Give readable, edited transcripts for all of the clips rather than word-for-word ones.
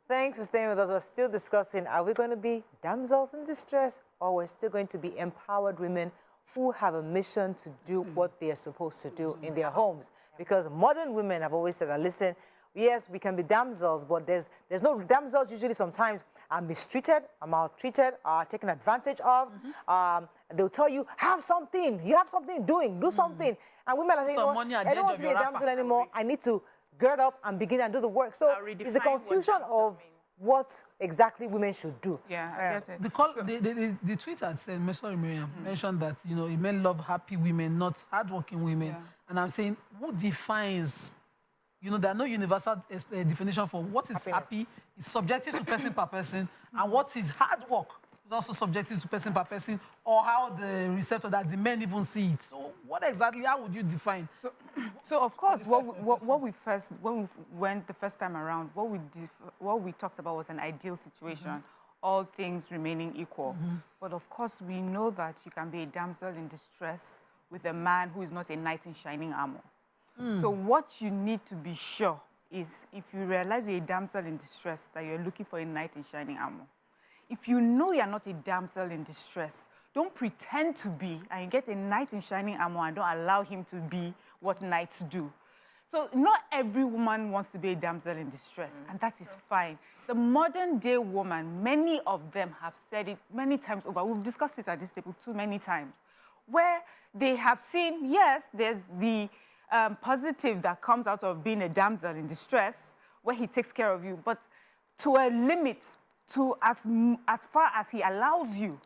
Thanks for staying with us. We're still discussing, are we going to be damsels in distress, or we're still going to be empowered women who have a mission to do what they are supposed to do in their homes? Because modern women have always said that, listen, yes, we can be damsels, but there's no damsels usually sometimes are mistreated, are maltreated, are taken advantage of. They'll tell you, have something, you have something doing, do something. And women are saying, no, I don't want to be a damsel anymore. I need to gird up and begin and do the work. So it's the confusion of what exactly women should do. Yeah, I get it. The tweet had said, sorry, Miriam, mentioned that, you know, men love happy women, not hardworking women. Yeah. And I'm saying, who defines, you know, there are no universal definition for what is happy. It's subjective to person per person, and what is hard work is also subjective to person per person, or how the receptor, that the men even see it. So what exactly, how would you define? So of course, when we went the first time around, what we talked about was an ideal situation, all things remaining equal. But of course, we know that you can be a damsel in distress with a man who is not a knight in shining armor. So what you need to be sure is, if you realize you're a damsel in distress, that you're looking for a knight in shining armor. If you know you're not a damsel in distress, don't pretend to be, and you get a knight in shining armor and don't allow him to be what knights do. So not every woman wants to be a damsel in distress, and that is fine. The modern day woman, many of them have said it many times over. We've discussed it at this table too many times, where they have seen, yes, there's the positive that comes out of being a damsel in distress, where he takes care of you, but to a limit, to as far as he allows you,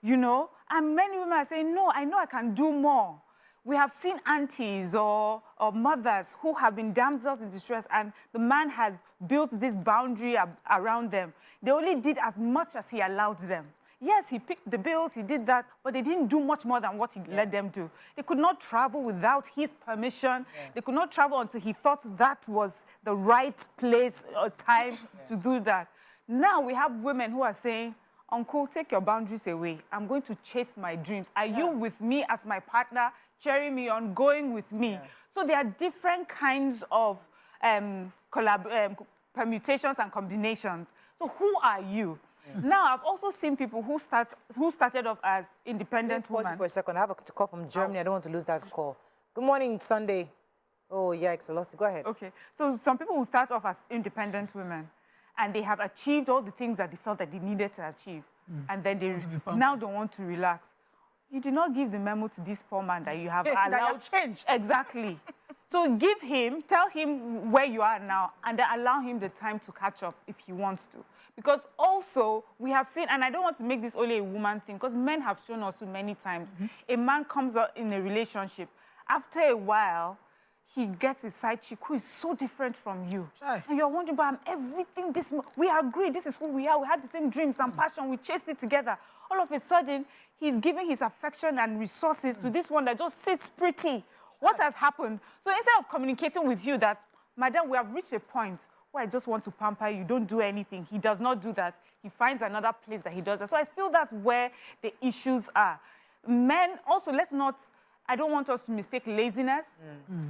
you know? And many women are saying, no, I know I can do more. We have seen aunties or mothers who have been damsels in distress, and the man has built this boundary around them. They only did as much as he allowed them. Yes, he picked the bills, he did that, but they didn't do much more than what he let them do. They could not travel without his permission. They could not travel until he thought that was the right place or time to do that. Now we have women who are saying, uncle, take your boundaries away. I'm going to chase my dreams. Are you with me as my partner, cheering me on, going with me? So there are different kinds of permutations and combinations. So who are you? Now, I've also seen people who started off as independent women. Pause for a second. I have a call from Germany. I don't want to lose that call. Good morning, Sunday. Oh, yikes, I lost it. Go ahead. Okay. So some people will start off as independent women, and they have achieved all the things that they felt that they needed to achieve. And then they now don't want to relax. You did not give the memo to this poor man that you have allowed. That you have changed. Exactly. So give him, tell him where you are now, and then allow him the time to catch up if he wants to. Because also, we have seen, and I don't want to make this only a woman thing, because men have shown us too many times, a man comes out in a relationship. After a while, he gets a side chick who is so different from you. And you're wondering, but I'm everything this, we agree, this is who we are, we had the same dreams and passion, we chased it together. All of a sudden, he's giving his affection and resources to this one that just sits pretty. What has happened? So instead of communicating with you that, madam, we have reached a point where I just want to pamper you, don't do anything. He does not do that. He finds another place that he does that. So I feel that's where the issues are. Men, also, I don't want us to mistake laziness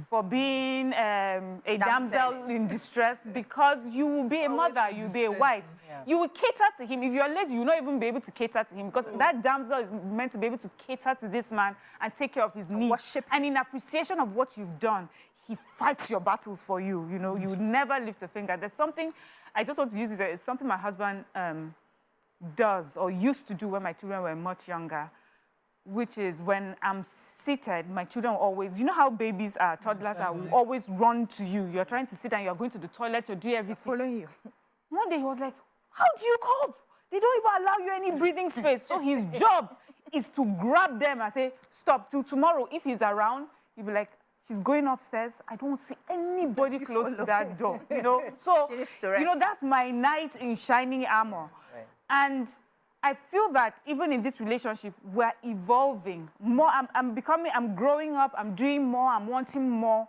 for being a damsel in distress, because you will be a mother, you'll be a wife. You will cater to him. If you're lazy, you'll not even be able to cater to him, because that damsel is meant to be able to cater to this man and take care of his needs. And in appreciation of what you've done, he fights your battles for you. You know, you would never lift a finger. There's something, I just want to use this, it's something my husband does or used to do when my children were much younger, which is when I'm seated, my children will always, you know how babies are, toddlers are, will always run to you. You're trying to sit and you're going to the toilet to do everything. They're following you. One day he was like, how do you cope? They don't even allow you any breathing space. So his job is to grab them and say, stop, till tomorrow. If he's around, he'll be like, she's going upstairs. I don't see anybody close to that door. You know, so you know that's my knight in shining armor. And I feel that even in this relationship, we're evolving more. I'm growing up. I'm doing more. I'm wanting more,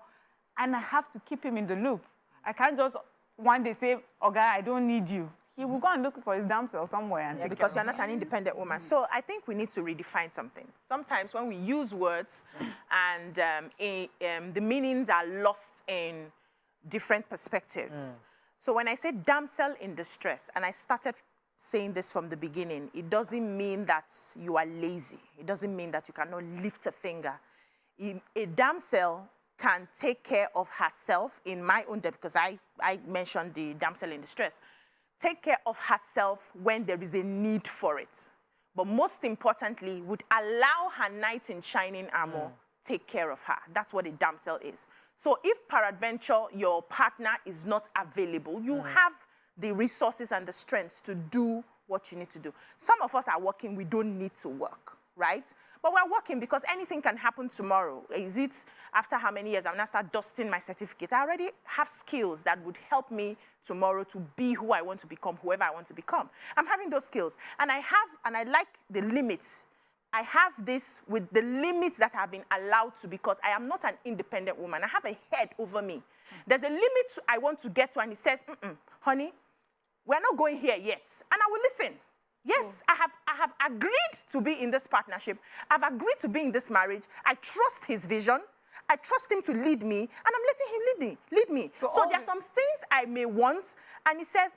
and I have to keep him in the loop. I can't just one day say, "Oh, guy, I don't need you." He will go and look for his damsel somewhere. And because you're not an independent woman. So I think we need to redefine something. Sometimes when we use words and the meanings are lost in different perspectives. So when I say damsel in distress, and I started saying this from the beginning, it doesn't mean that you are lazy. It doesn't mean that you cannot lift a finger. A damsel can take care of herself in my own depth, because I mentioned the damsel in distress. Take care of herself when there is a need for it. But most importantly, would allow her knight in shining armor take care of her. That's what a damsel is. So if peradventure your partner is not available, you have the resources and the strength to do what you need to do. Some of us are working, we don't need to work, right? But we're working because anything can happen tomorrow. Is it after how many years I'm gonna start dusting my certificate? I already have skills that would help me tomorrow to be who I want to become, whoever I want to become. I'm having those skills. And I like the limits. I have this with the limits that I've been allowed to, because I am not an independent woman. I have a head over me. There's a limit I want to get to, and it says, honey, we're not going here yet. And I will listen. Yes, I have agreed to be in this partnership. I've agreed to be in this marriage. I trust his vision. I trust him to lead me, and I'm letting him lead me. So there are some things I may want, and he says,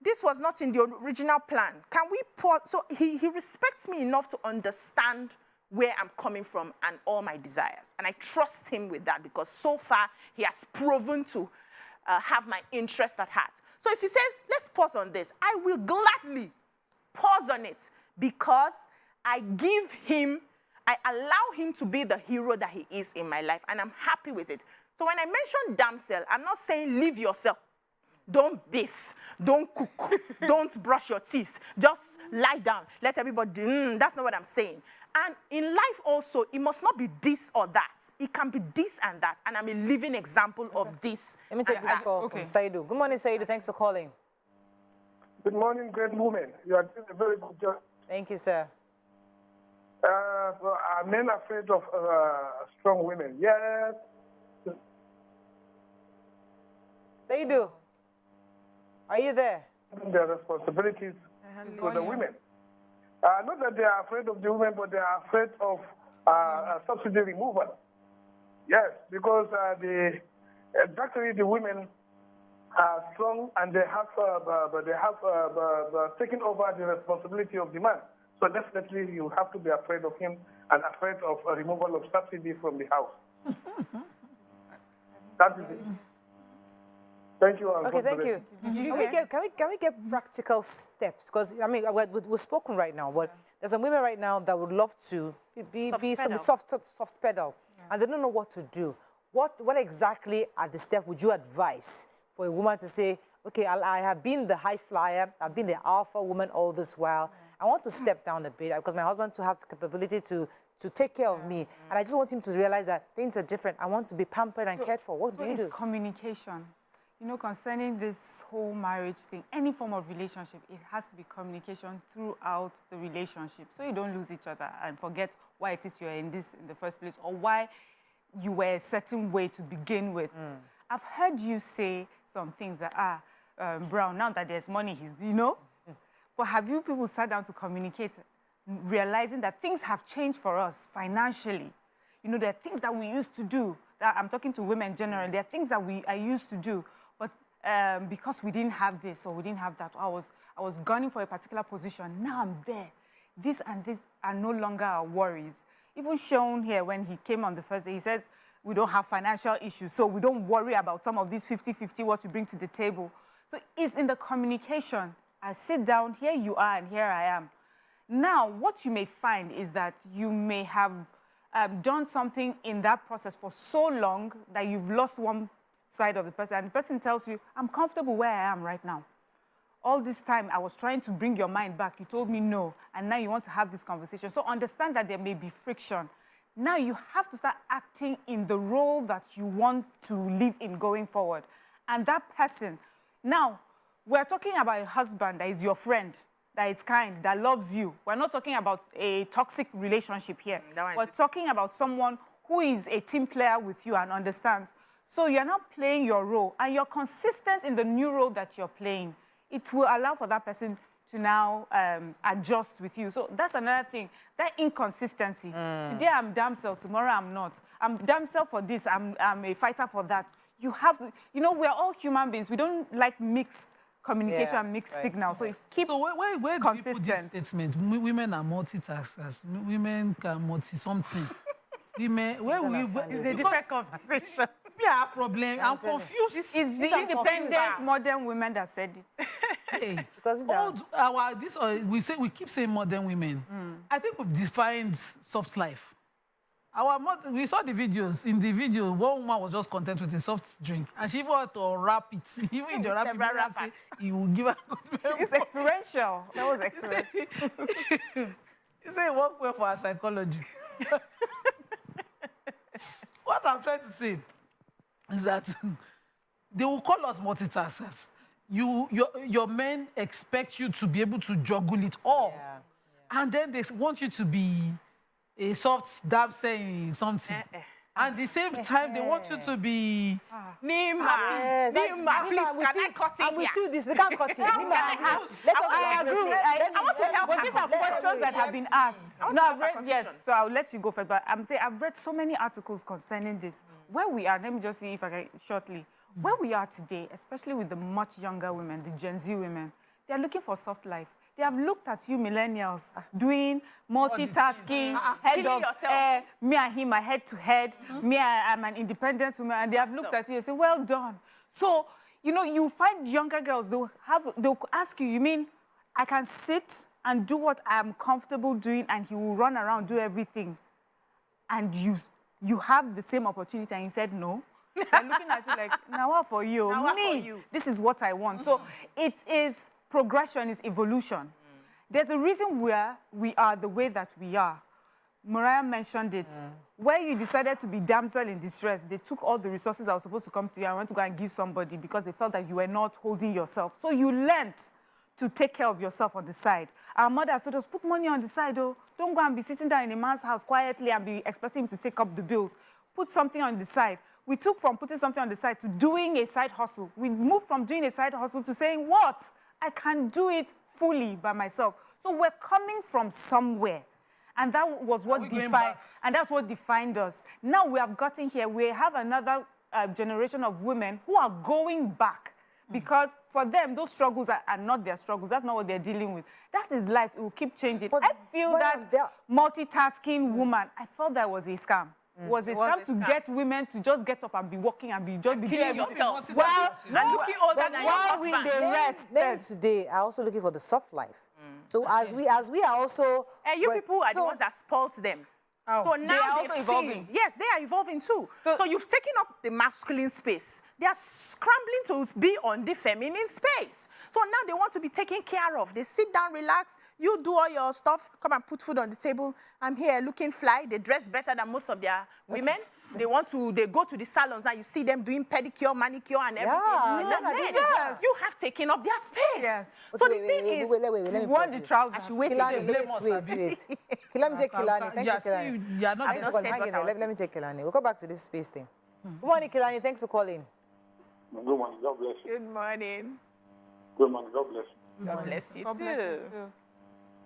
this was not in the original plan. Can we pause? So he respects me enough to understand where I'm coming from and all my desires. And I trust him with that, because so far he has proven to have my interest at heart. So if he says, let's pause on this, I will gladly pause on it, because I allow him to be the hero that he is in my life, and I'm happy with it. So when I mention damsel, I'm not saying leave yourself. Don't bathe, don't cook, don't brush your teeth, just lie down, let everybody do. That's not what I'm saying. And in life also, it must not be this or that. It can be this and that, and I'm a living example of this. Let me take this call from Saidu. Good morning, Saidu. Thanks for calling. Good morning, great woman. You are doing a very good job. Thank you, sir. Are men afraid of strong women? Yes. Saidu, are you there? Their responsibilities to the women. Not that they are afraid of the women, but they are afraid of subsidy removal. Yes, because actually the women are strong, and they have taken over the responsibility of the man. So definitely you have to be afraid of him and afraid of a removal of subsidy from the house. That is it. Thank you. Okay, thank you. Can we get practical steps? Because, I mean, we're spoken right now, but there's some women right now that would love to be soft pedal, and they don't know what to do. What exactly are the steps would you advise for a woman to say, okay, I have been the high flyer, I've been the alpha woman all this while, I want to step down a bit because my husband has the capability to take care of me, and I just want him to realize that things are different. I want to be pampered and cared for. What do you do? Communication. You know, concerning this whole marriage thing, any form of relationship, it has to be communication throughout the relationship, so you don't lose each other and forget why it is you're in this in the first place, or why you were a certain way to begin with. I've heard you say some things that Brown, now that there's money, you know? But have you people sat down to communicate, realizing that things have changed for us financially? You know, there are things that we used to do. That I'm talking to women generally. There are things that I used to do, but because we didn't have this or we didn't have that, I was gunning for a particular position. Now I'm there. This and this are no longer our worries. Even shown here when he came on the first day, he says, we don't have financial issues, so we don't worry about some of these 50-50, what you bring to the table. So it's in the communication. I sit down, here you are, and here I am. Now, what you may find is that you may have done something in that process for so long that you've lost one side of the person, and the person tells you, I'm comfortable where I am right now. All this time, I was trying to bring your mind back. You told me no, and now you want to have this conversation. So understand that there may be friction. Now you have to start acting in the role that you want to live in going forward. And that person, now, we're talking about a husband that is your friend, that is kind, that loves you. We're not talking about a toxic relationship here. We're talking about someone who is a team player with you and understands. So you're not playing your role, and you're consistent in the new role that you're playing. It will allow for that person to now adjust with you. So that's another thing, that inconsistency. Today I'm damsel, tomorrow I'm not. I'm damsel for this, I'm a fighter for that. you have to, you know, we're all human beings. We don't like mixed communication Yeah, and mixed right. signals. So you keep So where do you put this consistent. statement? Women are multitaskers. Women can multi-something. Women, where we... understand It's a different conversation. We have a problem. I'm confused. It's the independent modern women that said it. Hey, Because these are- we keep saying modern women. I think we've defined soft life. We saw the videos. In the video, one woman was just content with a soft drink, and she even had to wrap it. Even if you wrap it, Several wrappers. he will give her. It's experiential. That was experiential. He said it worked well for our psychology. What I'm trying to say is that they will call us multitaskers. Your men expect you to be able to juggle it all. Yeah. And then they want you to be a soft damsel in something. And at the same time, they want you to be... Nima, Yes, Nima, please, with can you- I cut I'm it with here? you this. We can't cut it. Nima, I I agree. I want to help But her. these are questions that have been asked. want No, to I've have a read, yes, conversation. so I'll let you go first. But I'm saying I've read so many articles concerning this. Where we are, let me just see if I can shortly. Where we are today, especially with the much younger women, the Gen Z women, they are looking for soft life. They have looked at you millennials doing multitasking, head Killing of yourself. me and him are head to head. Me, I'm an independent woman, and they have looked at you and say, "Well done." So, you know, you find younger girls, they'll ask you, "You mean I can sit and do what I'm comfortable doing, and he will run around do everything?" And you have the same opportunity, and you said no. They're looking at you like, "Now what for you? Now what for Me, you?" this is what I want." So it is progression, is evolution. There's a reason where we are the way that we are. Mariah mentioned it. Where you decided to be damsel in distress, they took all the resources that were supposed to come to you and went to go and give somebody because they felt that you were not holding yourself. So you learned to take care of yourself on the side. Our mother told us, put money on the side, oh. Don't go and be sitting down in a man's house quietly and be expecting him to take up the bills. Put something on the side. We took from putting something on the side to doing a side hustle. We moved from doing a side hustle to saying, what? I can do it fully by myself. So we're coming from somewhere. And that was what that's what defined us. Now we have gotten here. We have another generation of women who are going back because for them, those struggles are not their struggles. That's not what they're dealing with. That is life. It will keep changing. But- I feel but that there- multitasking woman, I felt that was a scam. It was a was scam a to scam. get women to just get up and be walking and be just be doing Killing everything. yourself. Well, And looking older than your while we husband. the Men rest. today are also looking for the soft life. So as we are also... And you well, people are the so- ones that spoilt them. Oh, So they now are they've also seen- evolving. Yes, they are evolving too. So you've taken up the masculine space. They are scrambling to be on the feminine space. So now they want to be taken care of. They sit down, relax. You do all your stuff. Come and put food on the table. I'm here looking fly. They dress better than most of their women. They go to the salons and you see them doing pedicure, manicure, and everything. Yeah, It's men a are doing men. it. Yes. You have taken up their space. Yes. So Okay, the thing is, let You me won pause the you. trousers. I should wait Kilani, again. blame us, wait. Let me take Kilani. Thanks for Kilani. You are not I Thanks just for said calling. Hang what in I there. Let me take Kilani. We'll come back to this space thing. Good morning, Kilani. Thanks for calling. Good morning. God bless you. good morning. Good morning. God bless you. God bless you God bless you too. too.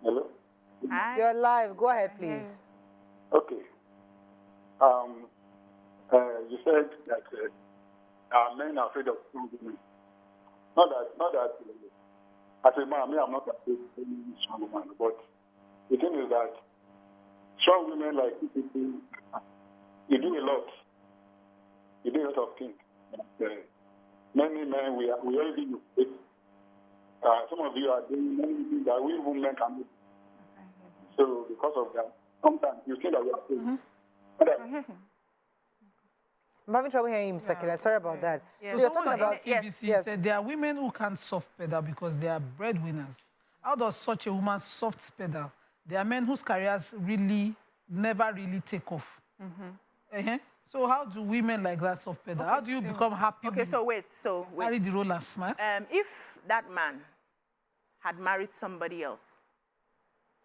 Hello? Hi. You're live. Go ahead, please. Okay. You said that men are afraid of strong women. Not that as a man, I'm not afraid of any strong woman, but the thing is that strong women like you people, you do a lot. You do a lot of things. Many men, we already know it. Some of you are doing many things that we women can do. So because of that, sometimes you think that we are afraid. I'm having trouble hearing you, Mr. Kilani. Sorry about that. Yeah. So you're Someone talking about... asked KBC said there are women who can't soft pedal because they are breadwinners. How does such a woman soft pedal? There are men whose careers never really take off. So how do women like that soft pedal? How do you become happy? Okay, so wait. Carry the role and smile. If that man had married somebody else,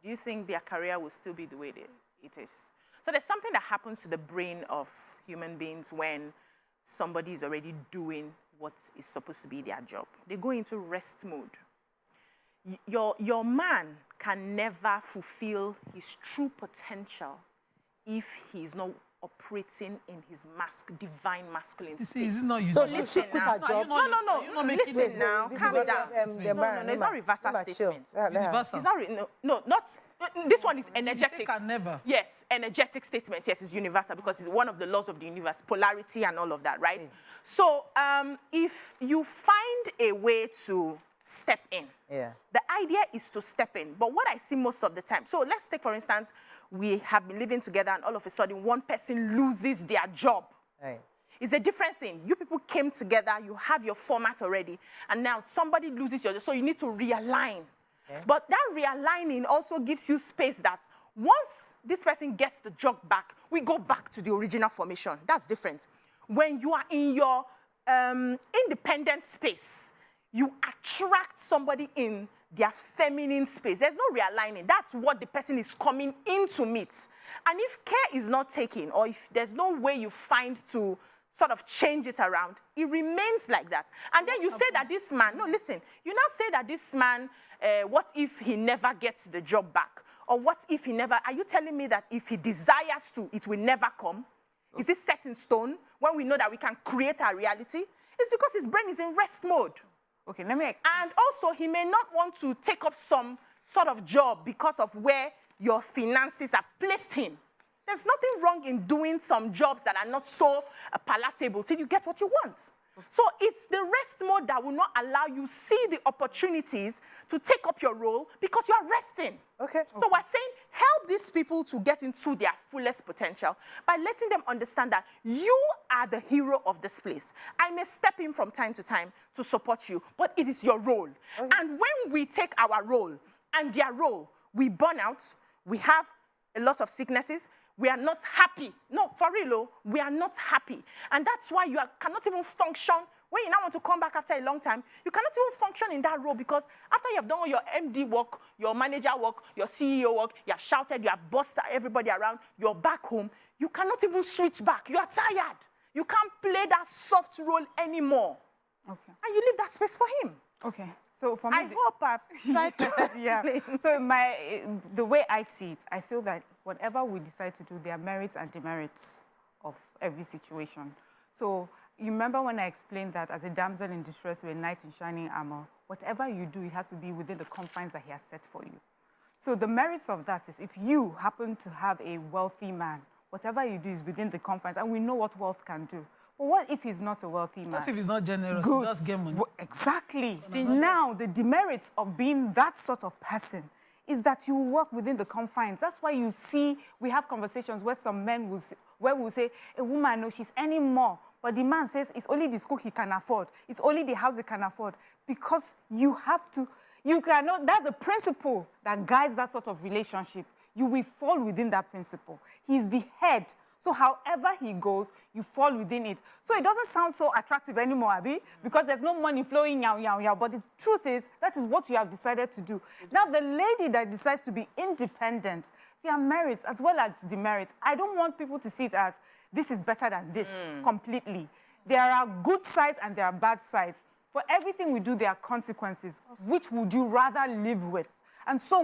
do you think their career will still be the way it is? So there's something that happens to the brain of human beings when somebody is already doing what is supposed to be their job. They go into rest mode. Your man can never fulfill his true potential if he's not operating in his divine masculine You space. see, is it not So universal? she quit her Are you job. not- No. are you not making Listen it now, This is calm what, down. No, it's not reversal statement. Universal. It's not, not, this one is You energetic. say can never. Yes, energetic statement. Yes, it's universal because it's one of the laws of the universe, polarity and all of that, right? So if you find a way to step in, the idea is to step in. But what I see most of the time, so let's take, for instance, we have been living together and all of a sudden one person loses their job. Right. It's a different thing. You people came together, you have your format already, and now somebody loses your job, so you need to realign. But that realigning also gives you space that once this person gets the job back, we go back to the original formation. That's different. When you are in your independent space, you attract somebody in their feminine space. There's no realigning. That's what the person is coming in to meet. And if care is not taken, or if there's no way you find to sort of change it around, it remains like that. And then you say that this man, no, listen, you now say that this man, what if he never gets the job back? Or what if he never, are you telling me that if he desires to, it will never come? Is it set in stone when we know that we can create our reality? It's because his brain is in rest mode. Okay, let me... And also, he may not want to take up some sort of job because of where your finances have placed him. There's nothing wrong in doing some jobs that are not so palatable till you get what you want. So it's the rest mode that will not allow you see the opportunities to take up your role because you are resting. Okay. So we're saying help these people to get into their fullest potential by letting them understand that you are the hero of this place. I may step in from time to time to support you, but it is your role. Okay. And when we take our role and their role, we burn out, we have a lot of sicknesses, we are not happy. No, for real, we are not happy. And that's why you cannot even function. When you now want to come back after a long time, you cannot even function in that role because after you have done all your MD work, your manager work, your CEO work, you have shouted, you have bossed everybody around, you're back home, you cannot even switch back. You are tired. You can't play that soft role anymore. Okay. And you leave that space for him. Okay. So for me... I hope I've tried to explain. So the way I see it, I feel that whatever we decide to do, there are merits and demerits of every situation. So you remember when I explained that as a damsel in distress, we're a knight in shining armor, whatever you do, it has to be within the confines that he has set for you. So the merits of that is if you happen to have a wealthy man, whatever you do is within the confines, and we know what wealth can do. But what if he's not a wealthy man? What if he's not generous? Good. He just get money. Exactly. Now, the demerits of being that sort of person is that you work within the confines. That's why you see, we have conversations where some men will say, a woman, no, she's earning more. But the man says it's only the school he can afford. It's only the house he can afford. Because you have to, you cannot, that's the principle that guides that sort of relationship. You will fall within that principle. He's the head. So however he goes, you fall within it. So it doesn't sound so attractive anymore, Abi, because there's no money flowing, yow. But the truth is, that is what you have decided to do. Now, the lady that decides to be independent, there are merits as well as demerits. I don't want people to see it as, this is better than this, completely. There are good sides and there are bad sides. For everything we do, there are consequences. Which would you rather live with? And so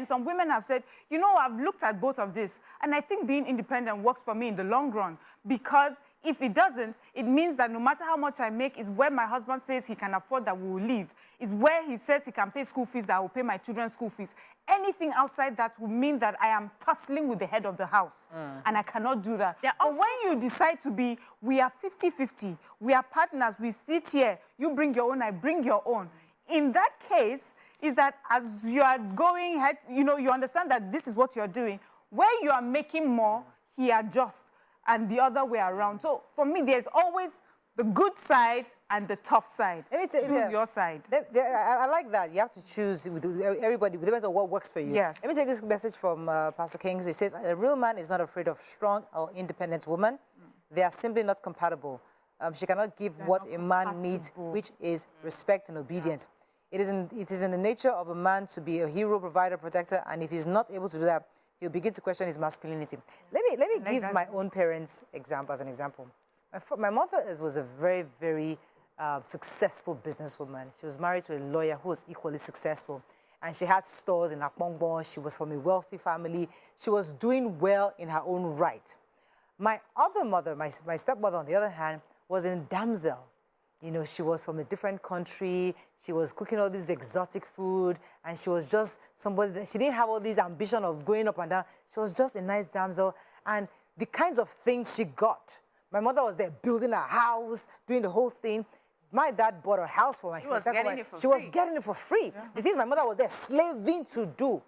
some women have said, you know, I've looked at both of this, and I think being independent works for me in the long run, because if it doesn't, it means that no matter how much I make, is where my husband says he can afford that we will live, is where he says he can pay school fees, that I will pay my children's school fees. Anything outside that will mean that I am tussling with the head of the house, and I cannot do that. But when you decide to be, we are 50-50, we are partners, we sit here, you bring your own, I bring your own. In that case, is that as you are going ahead, you know, you understand that this is what you're doing. Where you are making more, he adjusts, and the other way around. So for me, there's always the good side and the tough side. Choose your side. I like that. You have to choose with everybody, depends on what works for you. Yes. Let me take this message from Pastor Kings. It says, a real man is not afraid of strong or independent woman. They are simply not compatible. She cannot give what a man needs, which is respect and obedience. It is in the nature of a man to be a hero, provider, protector, and if he's not able to do that, he'll begin to question his masculinity. Let me give my own parents' example as an example. My mother was a very, very successful businesswoman. She was married to a lawyer who was equally successful, and she had stores in Akbongbon. She was from a wealthy family. She was doing well in her own right. My other mother, my stepmother, on the other hand, was a damsel. You know, she was from a different country. She was cooking all this exotic food, and she was just somebody that she didn't have all this ambition of going up and down. She was just a nice damsel, and the kinds of things she got. My mother was there building a house, doing the whole thing. My dad bought a house for my She was getting it for She was free. getting it for free. The things my mother was there slaving to do,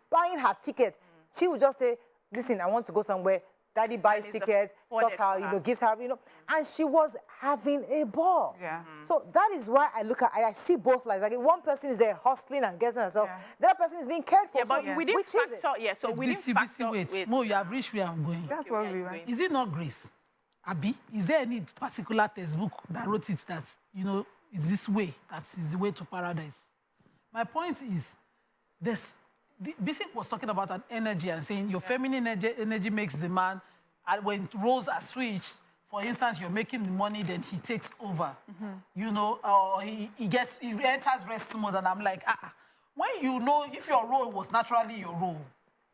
buying her ticket. She would just say, listen, I want to go somewhere. Daddy buys it's tickets, afforded sorts her, for you her. know, gives her, you know, and she was having a ball. Yeah. So that is why I look at, I see both lives. Like one person is there hustling and getting herself, Yeah. the other person is being cared for. Yeah, but so we didn't which is it? factor. Yeah, so we didn't factor. wait. Mo, you have reached where I'm going. That's what we want. Is it not grace? Abi, is there any particular textbook that wrote it that, you know, it's this way, that is the way to paradise? My point is, Basic was talking about an energy and saying your feminine energy makes the man, and when roles are switched, for instance, you're making the money, then he takes over. You know, or he enters rest mode, and I'm like, when you know, if your role was naturally your role,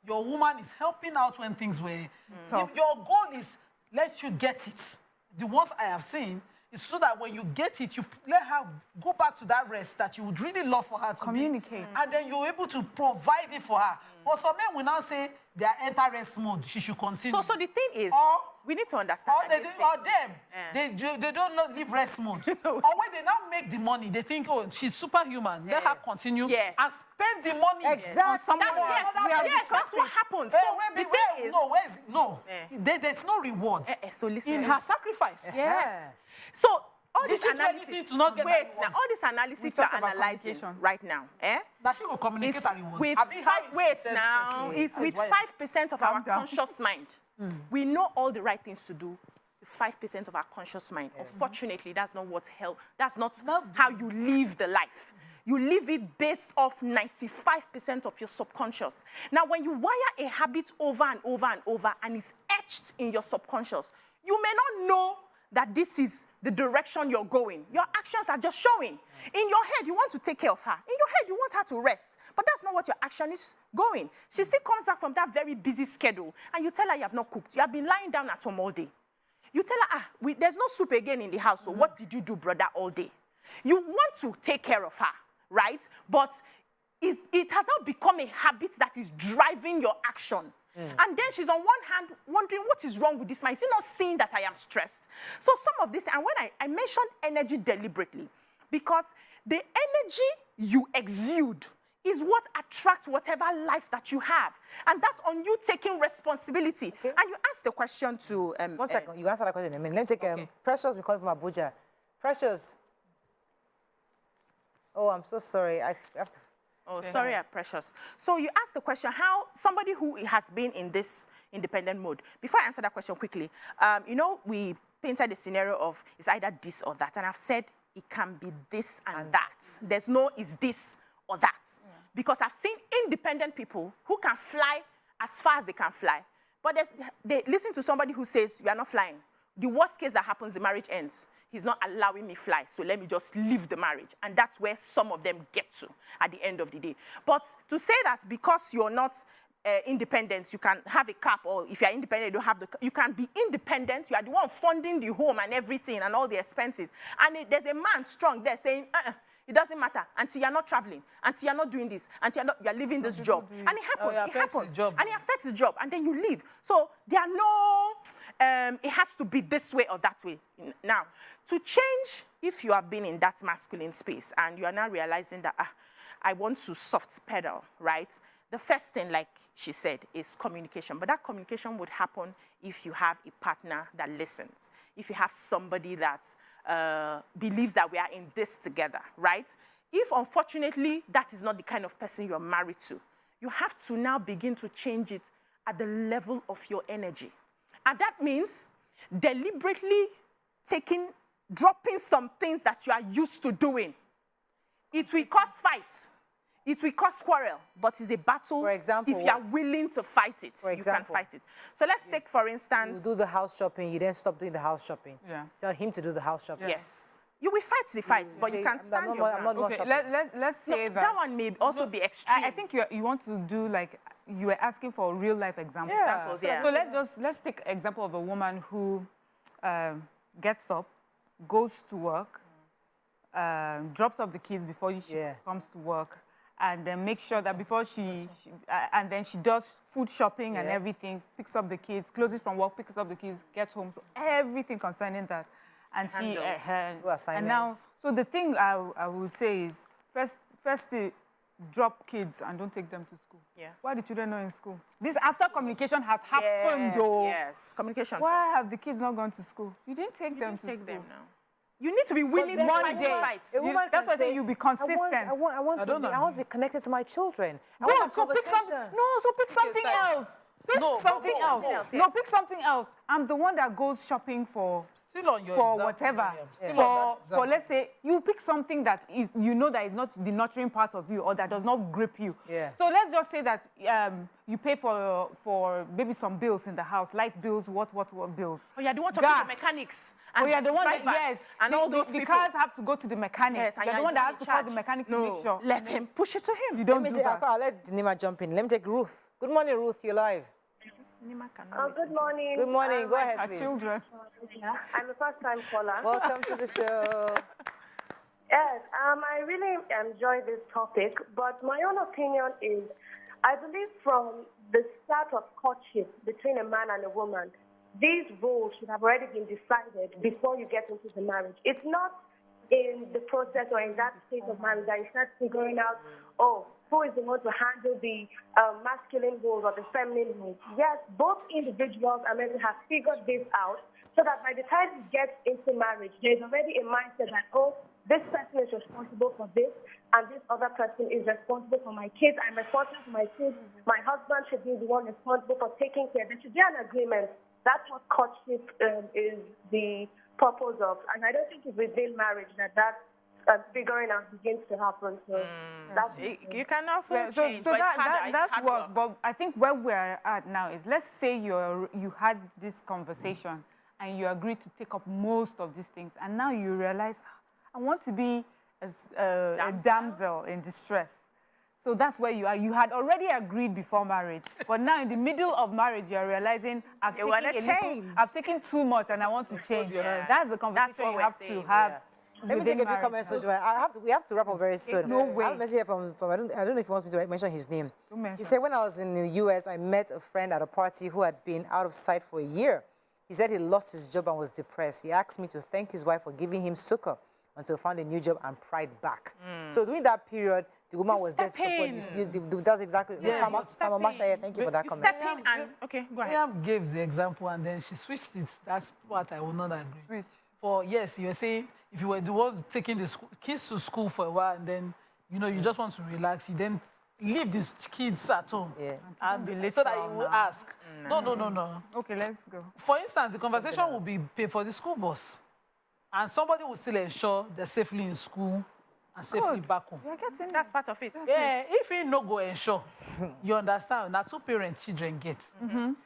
your woman is helping out when things were Tough. If your goal is let you get it, the ones I have seen is so that when you get it, you let her go back to that rest that you would really love for her to Communicate. be. And then you're able to provide it for her. But some men will now say they are enter rest mode. She should continue. So the thing is, Or- we need to understand. Or, that they, these or things- them, they don't not leave rest mode. Or when they now make the money, they think, oh, she's superhuman. Let her continue Yes. and spend the money. Exactly. on someone That's, else. yes, that's what happens. Eh, So where the be- thing is, there's no reward so listen. in her sacrifice. Yeah. So all Did this she do analysis, anything to not get wait, that now reward? all this analysis talk you're about analyzing communication. right now, That she will communicate It's her reward. with Abi, how is wait it now, sensitive? it's with Why- 5% of our Calm down. conscious mind. We know all the right things to do. 5% of our conscious mind. Unfortunately, that's not what hell. That's not how you live the life. You live it based off 95% of your subconscious. Now, when you wire a habit over and over and over, and it's etched in your subconscious, you may not know that this is the direction you're going. Your actions are just showing. In your head, you want to take care of her. In your head, you want her to rest. But that's not what your action is going. She still comes back from that very busy schedule, and you tell her you have not cooked. You have been lying down at home all day. You tell her, there's no soup again in the house, so what did you do, brother, all day? You want to take care of her, right? But it has now become a habit that is driving your action. And then she's on one hand wondering, what is wrong with this man? Is he not seeing that I am stressed? So some of this, and when I mentioned energy deliberately, because the energy you exude is what attracts whatever life that you have. And that's on you taking responsibility. And you asked the question to... 1 second, you answer that question in a minute. Let me take Okay. Precious, we call from Abuja. Precious. Oh, I'm so sorry. I have to... Oh, sorry, Precious. So you asked the question, how somebody who has been in this independent mode. Before I answer that question quickly, you know, we painted the scenario of it's either this or that. And I've said it can be this and that. There's no is this or that. Because I've seen independent people who can fly as far as they can fly. But they listen to somebody who says, you are not flying. The worst case that happens, the marriage ends. He's not allowing me fly, so let me just leave the marriage. And that's where some of them get to at the end of the day. But to say that because you're not independent, you can have a cap, or if you're independent, you don't have you can be independent, you are the one funding the home and everything and all the expenses. And there's a man strong there saying, it doesn't matter until you're not traveling, until you're not doing this, until you're leaving this job. And it happens, it affects the job. and it affects the job, and then you leave. So there are no, it has to be this way or that way. Now, to change, if you have been in that masculine space and you are now realizing that, I want to soft pedal, right? The first thing, like she said, is communication. But that communication would happen if you have a partner that listens, if you have somebody that believes that we are in this together, right? If, unfortunately, that is not the kind of person you're married to, you have to now begin to change it at the level of your energy. And that means deliberately dropping some things that you are used to doing. It will cause fights. It will cause quarrel, but it's a battle. For example, if you are what? willing to fight it, For you can example? fight it. So let's take, for You instance, do the house shopping, you then stop doing the house shopping. Yeah. Tell him to do the house shopping. yes, you will fight the fight, but you Okay, can stand your I'm not ground. more Okay, shopping. let's say No, that. that one may also be extreme. I think you want to do like you were asking for real life examples. Yeah. Examples, yeah. So let's take example of a woman who gets up, goes to work, drops off the kids before she Yeah. comes to work, and then makes sure that before and then she does food shopping and Yeah. everything, picks up the kids, closes from work, picks up the kids, gets home, so everything concerning that, and Do and now, assignments. so the thing I would say is first drop kids and don't take them to school. Yeah. Why are the children not in school? This after communication has happened, though. Yes, communication. Why have the kids not gone to school? You didn't take them to Take school. them now. You need to be willing to then fight One the day, fights. A woman that's can why I say say, you be I consistent. want to be connected to my children. I Go, want a so pick something. conversation. No, so pick something sorry. else. Pick No, something but else. something else, yeah. No, pick something else. I'm the one that goes shopping for Still on your for example, whatever. Miriam. Still on that For example. let's say you pick something that is that is not the nurturing part of you or that does not grip you. Yeah. So let's just say that you pay for maybe some bills in the house, light bills, what bills. Oh, yeah, the one talking to Gas. mechanics. Oh, yeah, the one that, drivers yes. And all those the people. cars have to go to the mechanic. Yes, and You're the you're one that in has to call charge. the mechanic No, to make sure. let him push it to him. You don't do that. I'll let Nima jump in. Let me take Ruth. Good morning, Ruth. You're live. Good morning. Good morning. Go ahead, Our please. children. I'm a first-time caller. Welcome to the show. Yes, I really enjoy this topic, but my own opinion is, I believe from the start of courtship between a man and a woman, these roles should have already been decided before you get into the marriage. It's not in the process or in that stage of marriage that you start figuring out, oh, who is the one to handle the masculine roles or the feminine roles. Yes, both individuals are meant to have figured this out so that by the time you get into marriage, there's already a mindset that, oh, this person is responsible for this, and this other person is responsible for my kids. I'm responsible for my kids. My husband should be the one responsible for taking care. There should be an agreement. That's what courtship is the purpose of. And I don't think it's within marriage that figuring out begins to happen. So that's You can also Yeah, change, so but it's harder. It's that's hard what. work. But I think where we're at now is, let's say you had this conversation and you agreed to take up most of these things, and now you realize, I want to be a damsel in distress. So that's where you are. You had already agreed before marriage, but now in the middle of marriage, you're realizing I've You wanna taken I've taken too much and I want to change. Yeah. That's the conversation what you we're have saying, to have. Let me within take a few marriage. comments. We have to wrap up very soon. No I have way. a message here from I don't know if he wants me to mention his name. Don't mention. He said, when I was in the US, I met a friend at a party who had been out of sight for a year. He said he lost his job and was depressed. He asked me to thank his wife for giving him succor until he found a new job and pried back. So during that period, the woman was there to support. That's exactly. Sama Masha, thank you for that You comment. step in and, okay, go ahead. Miriam gave the example and then she switched it. That's what I will not agree. Which? For yes, you were saying if you were the one taking the kids to school for a while and then you just want to relax, you then leave these kids at home. Yeah. And so that you will ask. No. Okay, let's go. For instance, the conversation will be pay for the school bus. And somebody will still ensure they're safely in school and safely Good. back home. You're getting That's part of it. Yeah, if he no go ensure, you understand, now 2 parent children get.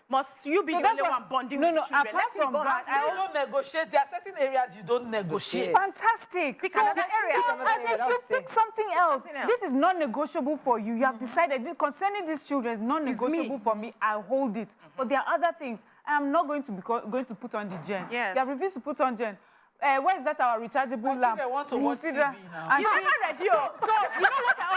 Must you be So the that's only what- one bonding no, with no, the children? apart Let him from bond. that, You don't negotiate. There are certain areas you don't negotiate. fantastic. Pick another area. I said, pick something else. Something else. This is non-negotiable for you. You have decided this, concerning these children is non-negotiable for me. I hold it. But there are other things. I am not going to put on the gen. Yes. They have refused to put on gen. Where is that our rechargeable lamp? children want to You watch see TV that? now. And You see- never read you. So you know what I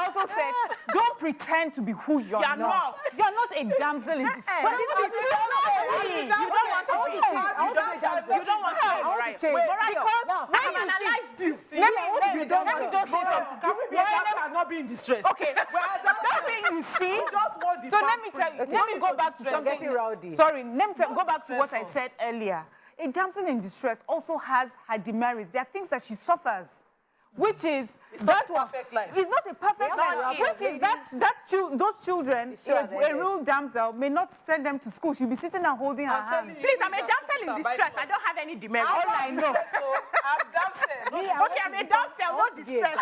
also said? Don't pretend to be who you're You're not. You're not a damsel in distress. But you don't want to be. You don't want to be. You don't want to be. Mariah. change. Mariah, Now, I have analyzed this. Let me just say something. Can we be a dancer and not be in distress? Okay, that's it, you see. just want the So let me tell you, let me go back to You're something. getting rowdy. Sorry, let me go back to what I stressors. said earlier. A damsel in distress also has her demerits. There are things that she suffers, which is not a perfect life. It's not a perfect life. Which is those children, Sure, a real damsel may not send them to school. She'll be sitting and holding her hand. Please, I'm a damsel in distress. I don't have any demerit. All I know. I'm damsel. Okay, I'm a damsel, no distress.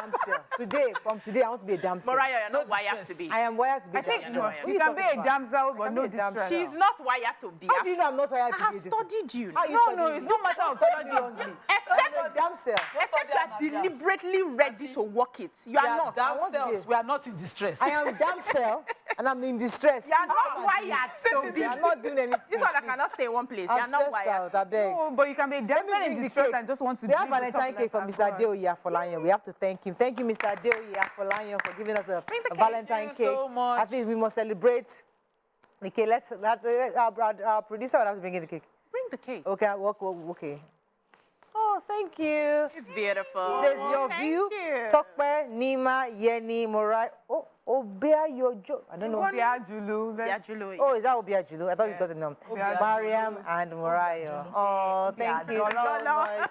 From today, I want to be a damsel. Mariah, you're not No wired distress. to be. I am wired to be I a think damsel. no, Who you can be talking a about? damsel, I but can no be a damsel. distress. She's not wired to be. How do you know I'm not wired I to have be a studied you. How you No, studying it's me? no matter of Studying studying. wrongly. Except a damsel. Except you are deliberately ready to walk it. You are not. Damsels, we are not in distress. I am damsel and I'm in distress. You are not wired to be. You are not doing anything. This one I cannot stay in one place. You I'm are not stressed wired. out, I beg. No, but you can be damsel in bring the distress cake. and just want to We have drink the Valentine cake from chocolate Mr. Adeoye Afolayan. We have to thank him. Thank you, Mr. Adeoye Afolayan, for giving us a cake. Valentine Thank you cake. so much. I think we must celebrate. Okay, our producer will have to bring in the cake. Bring the cake. Okay, okay. Oh, thank you. It's beautiful. Says your Thank view. you. Tokpe, Nima, Yeni, Morai. Oh, Obia Yojo. I don't know. Yeah, Julu. Yeah, Julu. Oh, is that Obia Julu? I thought you got the name. Obia Mariam and Mariah. Oh, thank you so much.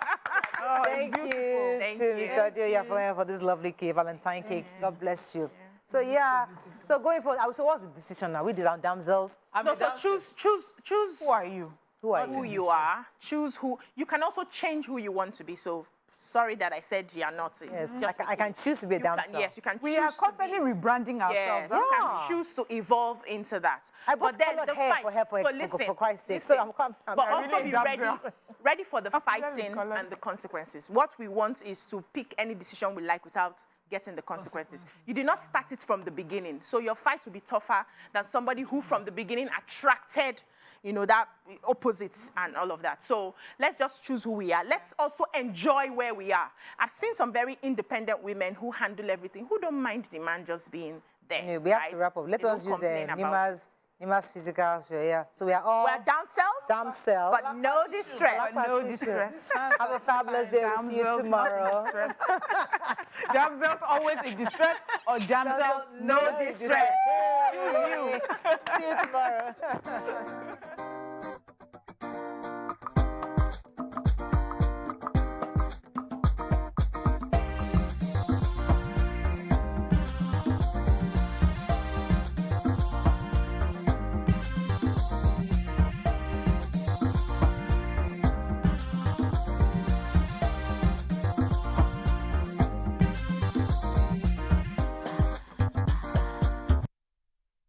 Thank you Thank to you. Mr. Adeoye Afolayan for this lovely cake, Valentine cake. God bless you. So yeah, so going forward, so what's the decision now? We did our damsels. No, so choose Who are you? Who are who you? you are. Choose who. You can also change who you want to be. So sorry that I said you are not. Yes, Just I can choose to be a you can, damsel. yes, you can. We choose are to constantly be. rebranding Yes, ourselves. you Yeah. can choose to evolve into that. I bought but then colored the hair fight for her listen, for Christ's sake. listen, So I'm but really also a be damsel. ready for the very fighting colored. and the consequences. What we want is to pick any decision we like without getting the consequences. You did not start it from the beginning, so your fight will be tougher than somebody who from the beginning attracted, that opposites and all of that. So let's just choose who we are. Let's also enjoy where we are. I've seen some very independent women who handle everything, who don't mind the man just being there. Anyway, we have right? to wrap up. Let They us don't use complain about Nima's physical. Yeah. So we are all We're damsels, damsels. but no distress. No distress. Have a fabulous day. We'll see you Damsels, tomorrow. not in distress. Damsels always in distress or damsels no distress. Choose you. See you tomorrow.